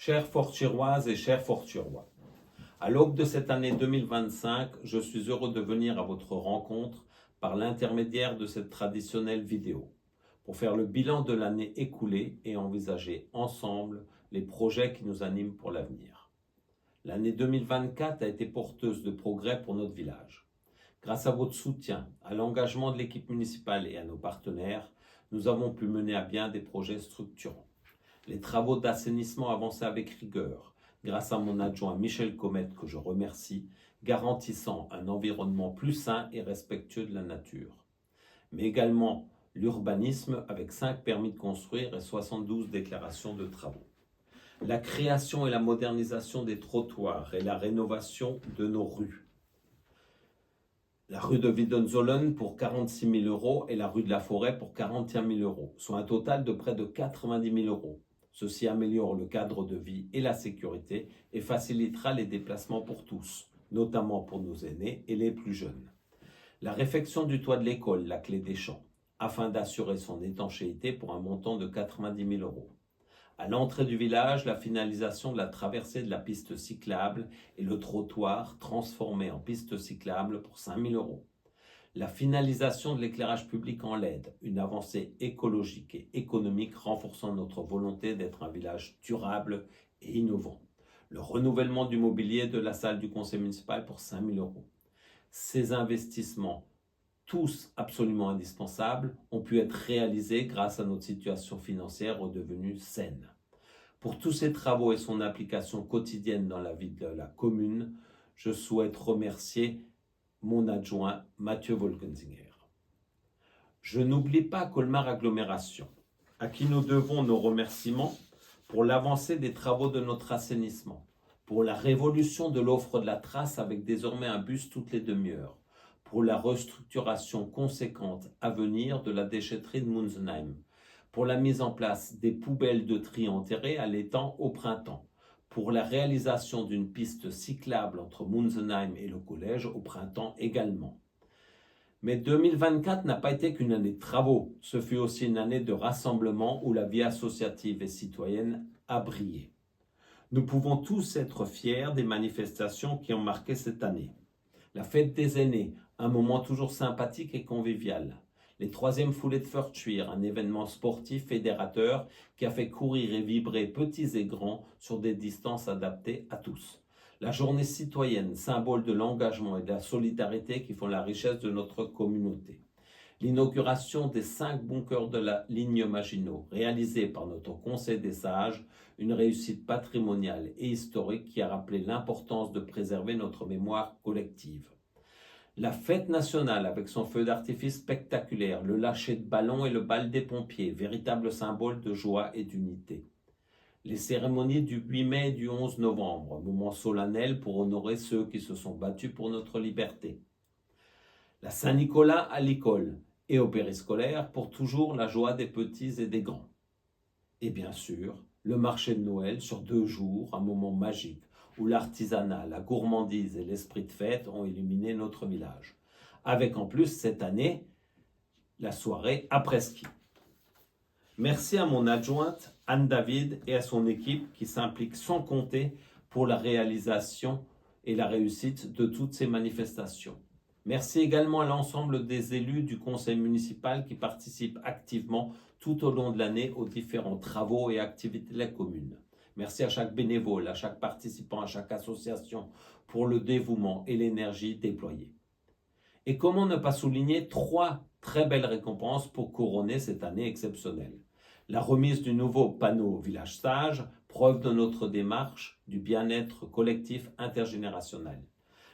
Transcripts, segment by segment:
Chères Fortiroises et chers Fortirois, à l'aube de cette année 2025, je suis heureux de venir à votre rencontre par l'intermédiaire de cette traditionnelle vidéo pour faire le bilan de l'année écoulée et envisager ensemble les projets qui nous animent pour l'avenir. L'année 2024 a été porteuse de progrès pour notre village. Grâce à votre soutien, à l'engagement de l'équipe municipale et à nos partenaires, nous avons pu mener à bien des projets structurants. Les travaux d'assainissement avançaient avec rigueur, grâce à mon adjoint Michel Comette, que je remercie, garantissant un environnement plus sain et respectueux de la nature. Mais également l'urbanisme avec 5 permis de construire et 72 déclarations de travaux. La création et la modernisation des trottoirs et la rénovation de nos rues. La rue de Wiedenzollern pour 46 000 euros et la rue de la Forêt pour 41 000 euros, soit un total de près de 90 000 euros. Ceci améliore le cadre de vie et la sécurité et facilitera les déplacements pour tous, notamment pour nos aînés et les plus jeunes. La réfection du toit de l'école, la Clé des Champs, afin d'assurer son étanchéité pour un montant de 90 000 euros. À l'entrée du village, la finalisation de la traversée de la piste cyclable et le trottoir transformé en piste cyclable pour 5 000 euros. La finalisation de l'éclairage public en LED, une avancée écologique et économique renforçant notre volonté d'être un village durable et innovant. Le renouvellement du mobilier de la salle du conseil municipal pour 5 000 euros. Ces investissements, tous absolument indispensables, ont pu être réalisés grâce à notre situation financière redevenue saine. Pour tous ces travaux et son application quotidienne dans la vie de la commune, je souhaite remercier mon adjoint Mathieu Volkensinger. Je n'oublie pas Colmar Agglomération, à qui nous devons nos remerciements pour l'avancée des travaux de notre assainissement, pour la révolution de l'offre de la trace avec désormais un bus toutes les demi-heures, pour la restructuration conséquente à venir de la déchetterie de Munzenheim, pour la mise en place des poubelles de tri enterrées à l'étang au printemps, pour la réalisation d'une piste cyclable entre Munzenheim et le collège au printemps également. Mais 2024 n'a pas été qu'une année de travaux, ce fut aussi une année de rassemblement où la vie associative et citoyenne a brillé. Nous pouvons tous être fiers des manifestations qui ont marqué cette année. La fête des aînés, un moment toujours sympathique et convivial. Les 3e foulées de Fortschwihr, un événement sportif fédérateur qui a fait courir et vibrer petits et grands sur des distances adaptées à tous. La journée citoyenne, symbole de l'engagement et de la solidarité qui font la richesse de notre communauté. L'inauguration des 5 bunkers de la ligne Maginot, réalisée par notre Conseil des Sages, une réussite patrimoniale et historique qui a rappelé l'importance de préserver notre mémoire collective. La fête nationale avec son feu d'artifice spectaculaire, le lâcher de ballons et le bal des pompiers, véritable symbole de joie et d'unité. Les cérémonies du 8 mai et du 11 novembre, moment solennel pour honorer ceux qui se sont battus pour notre liberté. La Saint-Nicolas à l'école et au périscolaire pour toujours la joie des petits et des grands. Et bien sûr, le marché de Noël sur 2 jours, un moment magique, où l'artisanat, la gourmandise et l'esprit de fête ont illuminé notre village. Avec en plus cette année, la soirée après-ski. Merci à mon adjointe Anne David et à son équipe qui s'implique sans compter pour la réalisation et la réussite de toutes ces manifestations. Merci également à l'ensemble des élus du conseil municipal qui participent activement tout au long de l'année aux différents travaux et activités de la commune. Merci à chaque bénévole, à chaque participant, à chaque association pour le dévouement et l'énergie déployée. Et comment ne pas souligner 3 très belles récompenses pour couronner cette année exceptionnelle. La remise du nouveau panneau Village Sage, preuve de notre démarche du bien-être collectif intergénérationnel.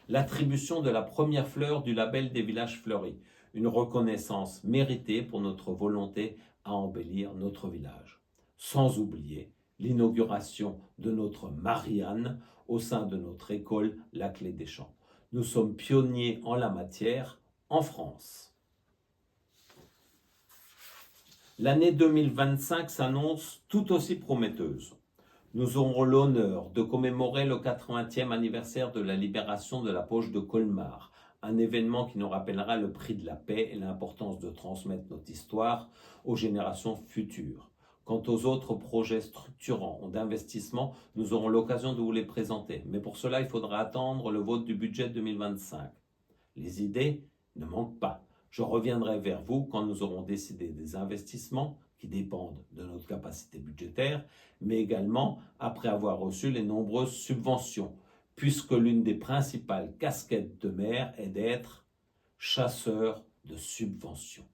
L'attribution de la première fleur du label des villages fleuris, une reconnaissance méritée pour notre volonté à embellir notre village. Sans oublier l'inauguration de notre Marianne au sein de notre école La Clé des Champs. Nous sommes pionniers en la matière en France. L'année 2025 s'annonce tout aussi prometteuse. Nous aurons l'honneur de commémorer le 80e anniversaire de la libération de la poche de Colmar, un événement qui nous rappellera le prix de la paix et l'importance de transmettre notre histoire aux générations futures. Quant aux autres projets structurants ou d'investissement, nous aurons l'occasion de vous les présenter. Mais pour cela, il faudra attendre le vote du budget 2025. Les idées ne manquent pas. Je reviendrai vers vous quand nous aurons décidé des investissements qui dépendent de notre capacité budgétaire, mais également après avoir reçu les nombreuses subventions, puisque l'une des principales casquettes de maire est d'être chasseur de subventions.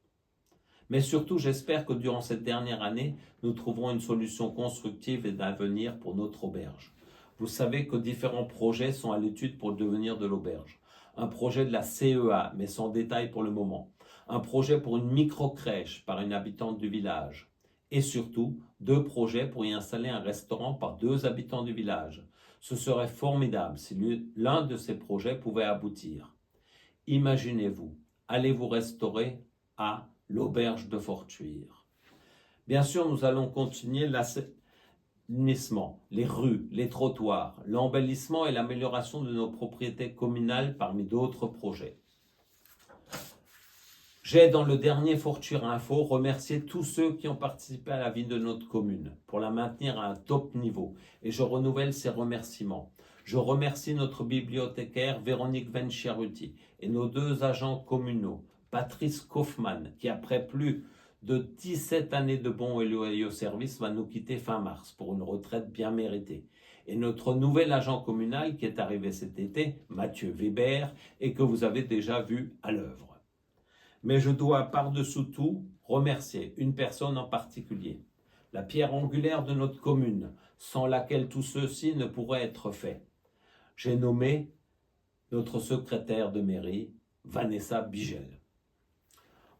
Mais surtout, j'espère que durant cette dernière année, nous trouverons une solution constructive et d'avenir pour notre auberge. Vous savez que différents projets sont à l'étude pour le devenir de l'auberge. Un projet de la CEA, mais sans détail pour le moment. Un projet pour une micro-crèche par une habitante du village. Et surtout, 2 projets pour y installer un restaurant par 2 habitants du village. Ce serait formidable si l'un de ces projets pouvait aboutir. Imaginez-vous, allez vous restaurer à l'auberge de Fortuire. Bien sûr, nous allons continuer l'assainissement, les rues, les trottoirs, l'embellissement et l'amélioration de nos propriétés communales parmi d'autres projets. J'ai, dans le dernier Fortuire Info, remercié tous ceux qui ont participé à la vie de notre commune pour la maintenir à un top niveau et je renouvelle ces remerciements. Je remercie notre bibliothécaire Véronique Venchiaruti et nos 2 agents communaux, Patrice Kaufmann, qui après plus de 17 années de bons et loyaux services va nous quitter fin mars pour une retraite bien méritée. Et notre nouvel agent communal qui est arrivé cet été, Mathieu Weber, et que vous avez déjà vu à l'œuvre. Mais je dois par-dessous tout remercier une personne en particulier, la pierre angulaire de notre commune, sans laquelle tout ceci ne pourrait être fait. J'ai nommé notre secrétaire de mairie, Vanessa Bigel.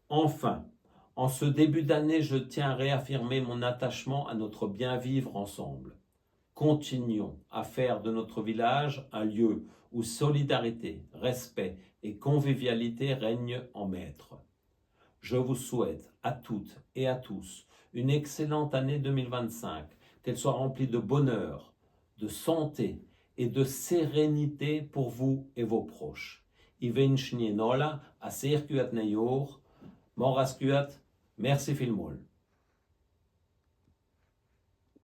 Enfin, en ce début d'année, je tiens à réaffirmer mon attachement à notre bien vivre ensemble. Continuons à faire de notre village un lieu où solidarité, respect et convivialité règnent en maître. Je vous souhaite à toutes et à tous une excellente année 2025, qu'elle soit remplie de bonheur, de santé et de sérénité pour vous et vos proches. I wünsche Ihnen alle a sehr guten Jahr. Moraskuat, merci vielmals.